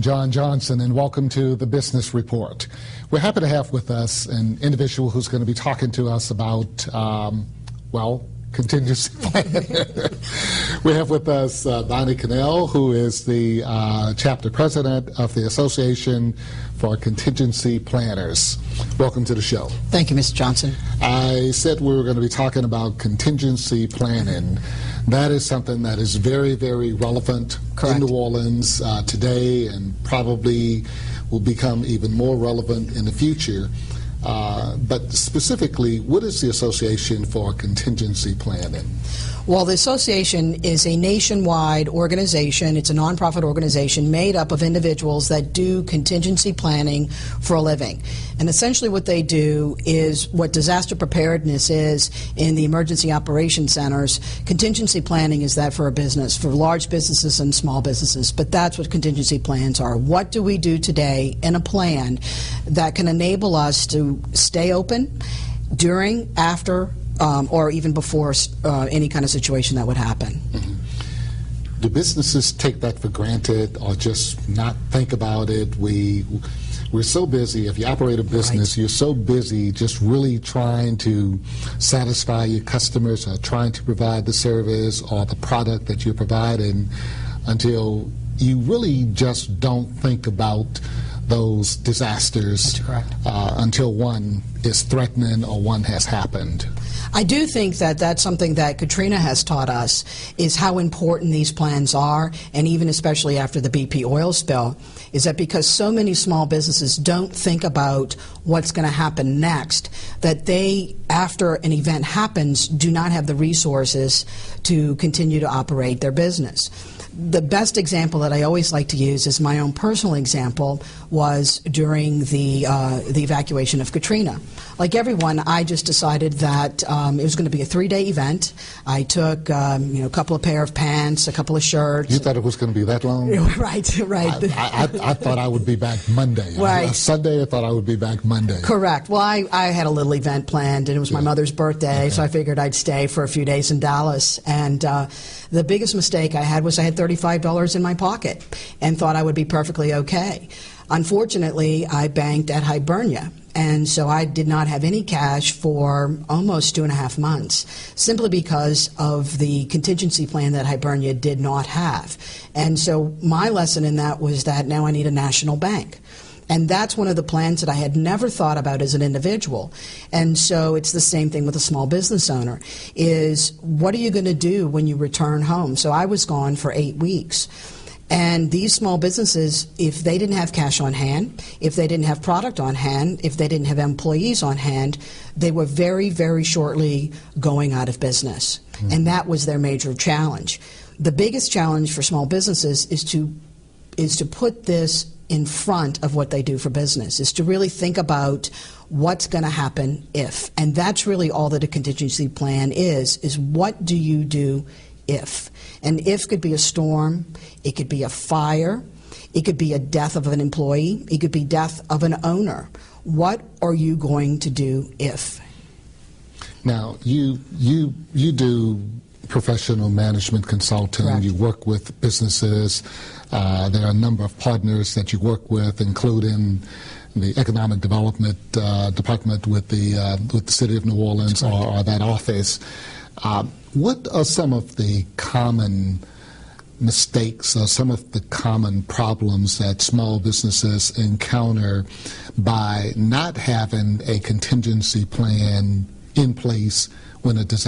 John Johnson, and welcome to the Business Report. We're happy to have with us an individual who's going to be talking to us about, contingency planning. We have with us Bonnie Canal, who is the chapter president of the Association for Contingency Planners. Welcome to the show. Thank you, Mr. Johnson. I said we were going to be talking about contingency planning. That is something that is very, very relevant in New Orleans today, and probably will become even more relevant in the future. But specifically, what is the Association for Contingency Planning? Well, the association is a nationwide organization. It's a nonprofit organization made up of individuals that do contingency planning for a living. And essentially what they do is what disaster preparedness is in the emergency operations centers. Contingency planning is that for a business, for large businesses and small businesses. But that's what contingency plans are. What do we do today in a plan that can enable us to stay open during, after, or even before any kind of situation that would happen. Mm-hmm. Do businesses take that for granted or just not think about it? We're so busy. If you operate a business, you're so busy just really trying to satisfy your customers or trying to provide the service or the product that you're providing until you really just don't think about those disasters until one is threatening or one has happened. I do think that that's something that Katrina has taught us, is how important these plans are, and even especially after the BP oil spill, is that because so many small businesses don't think about what's going to happen next, that they, after an event happens, do not have the resources to continue to operate their business. The best example that I always like to use is my own personal example was during the evacuation of Katrina. Like everyone, I just decided that it was going to be a 3-day event. I took a couple of pair of pants, a couple of shirts. You thought it was going to be that long? Right. I thought I would be back Monday. Right. Sunday, I thought I would be back Monday. Correct. Well, I had a little event planned, and it was my mother's birthday, so I figured I'd stay for a few days in Dallas. And the biggest mistake I had was I had $35 in my pocket and thought I would be perfectly okay. Unfortunately, I banked at Hibernia, and so I did not have any cash for almost 2.5 months, simply because of the contingency plan that Hibernia did not have. And so my lesson in that was that now I need a national bank. And that's one of the plans that I had never thought about as an individual. And so it's the same thing with a small business owner, is what are you going to do when you return home? So I was gone for 8 weeks. And these small businesses, if they didn't have cash on hand, if they didn't have product on hand, if they didn't have employees on hand, they were very, very shortly going out of business. Mm-hmm. And that was their major challenge. The biggest challenge for small businesses is to put this in front of what they do for business, is to really think about what's going to happen if. And that's really all that a contingency plan is what do you do if? And if could be a storm, it could be a fire, it could be a death of an employee, it could be death of an owner. What are you going to do if? Now, you do professional management consulting. Correct. You work with businesses. There are a number of partners that you work with, including the Economic Development Department with the City of New Orleans or that office. What are some of the common mistakes or some of the common problems that small businesses encounter by not having a contingency plan in place when a disaster